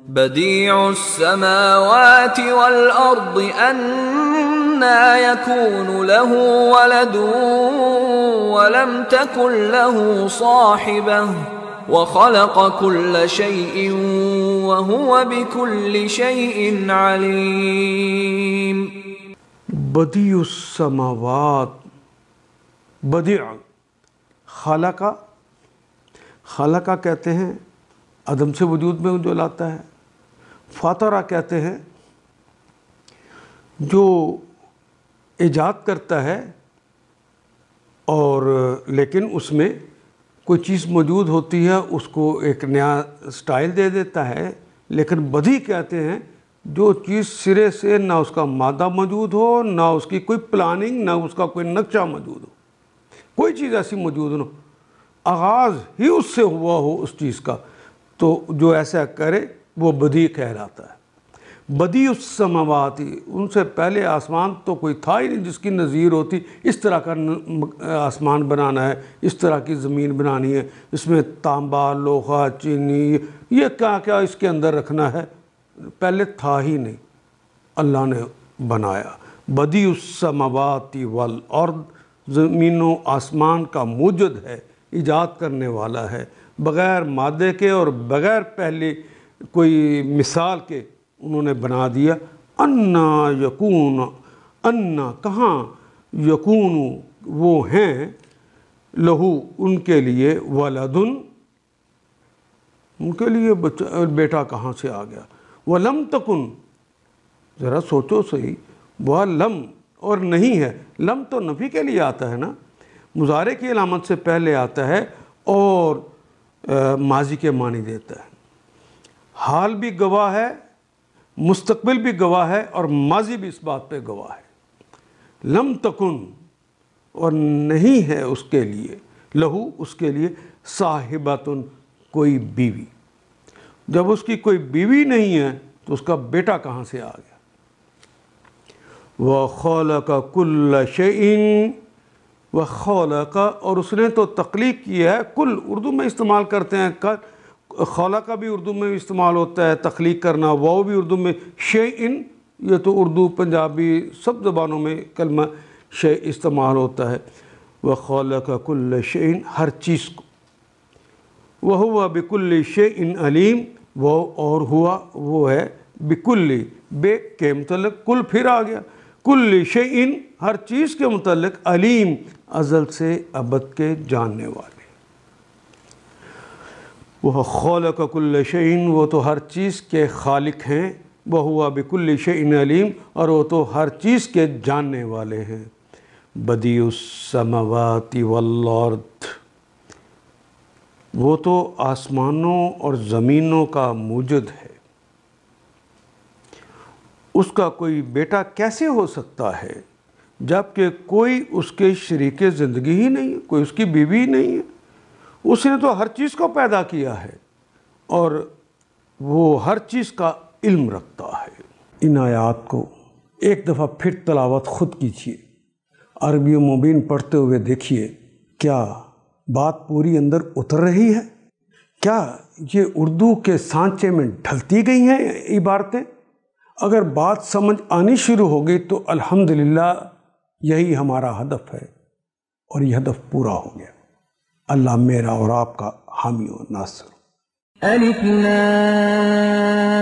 بديع السماوات والأرض أنى يكون له ولد ولم تكن له صاحبة وخلق كل شيء وهو بكل شيء عليم. بدیع السماوات، بدیع خلقہ کہتے ہیں عدم سے وجود میں جو لاتا ہے، فاطرہ کہتے ہیں جو ایجاد کرتا ہے اور لیکن اس میں کوئی چیز موجود ہوتی ہے اس کو ایک نیا سٹائل دے دیتا ہے. لیکن بدیع کہتے ہیں جو چیز سرے سے نہ اس کا مادہ موجود ہو، نہ اس کی کوئی پلاننگ، نہ اس کا کوئی نقشہ موجود ہو، کوئی چیز ایسی موجود نہ ہو، آغاز ہی اس سے ہوا ہو اس چیز کا، تو جو ایسا کرے وہ بدیع کہلاتا ہے. بدیع السماوات، ان سے پہلے آسمان تو کوئی تھا ہی نہیں جس کی نظیر ہوتی. اس طرح کا آسمان بنانا ہے، اس طرح کی زمین بنانی ہے، اس میں تانبا، لوہا، چینی، یہ کیا کیا اس کے اندر رکھنا ہے، پہلے تھا ہی نہیں، اللہ نے بنایا. بدیع السماوات والارض، زمین و آسمان کا موجد ہے، ایجاد کرنے والا ہے، بغیر مادے کے اور بغیر پہلے کوئی مثال کے انہوں نے بنا دیا. انا یکون، انا کہاں، یکون وہ ہیں، لہو ان کے لیے، ولدن ان کے لیے بیٹا کہاں سے آ گیا. ولم تکن، ذرا سوچو صحیح، وہ لم اور نہیں ہے. لم تو نفی کے لیے آتا ہے نا، مضارع کی علامت سے پہلے آتا ہے اور ماضی کے معنی دیتا ہے. حال بھی گواہ ہے، مستقبل بھی گواہ ہے اور ماضی بھی اس بات پہ گواہ ہے. لم تکن اور نہیں ہے اس کے لیے، لہو اس کے لیے، صاحبۃ کوئی بیوی. جب اس کی کوئی بیوی نہیں ہے تو اس کا بیٹا کہاں سے آ گیا. وَخَلَقَ كُلَّ شَيْءٍ، وَخَلَقَ اور اس نے تو تخلیق کی ہے. کل اردو میں استعمال کرتے ہیں، خلق بھی اردو میں بھی استعمال ہوتا ہے تخلیق کرنا، وہ بھی اردو میں. شیئن، یہ تو اردو پنجابی سب زبانوں میں کلمہ شیء استعمال ہوتا ہے. وَخَلَقَ كُلَّ شَيْءٍ، ہر چیز کو. وَهُوَ بِكُلِّ شَيْءٍ عَلِيمٌ، وہ اور ہوا وہ ہے، بِكُلِّ بے کے متعلق کل پھر آ گیا، کل شیئن ہر چیز کے متعلق، علیم ازل سے ابد کے جاننے والے. وہ خالق کل شیئن، وہ تو ہر چیز کے خالق ہیں. وہو بکل شیئن علیم، اور وہ تو ہر چیز کے جاننے والے ہیں. بدیع السماوات والارض، وہ تو آسمانوں اور زمینوں کا موجد ہے. اس کا کوئی بیٹا کیسے ہو سکتا ہے جبکہ کوئی اس کے شریک زندگی ہی نہیں ہے، کوئی اس کی بیوی نہیں ہے. اس نے تو ہر چیز کو پیدا کیا ہے اور وہ ہر چیز کا علم رکھتا ہے. ان آیات کو ایک دفعہ پھر تلاوت خود کیجیے، عربی و مبین پڑھتے ہوئے دیکھیے کیا بات پوری اندر اتر رہی ہے، کیا یہ اردو کے سانچے میں ڈھلتی گئی ہیں عبارتیں. اگر بات سمجھ آنی شروع ہو گئی تو الحمدللہ یہی ہمارا ہدف ہے اور یہ ہدف پورا ہو گیا. اللہ میرا اور آپ کا حامی و ناصر. الف لام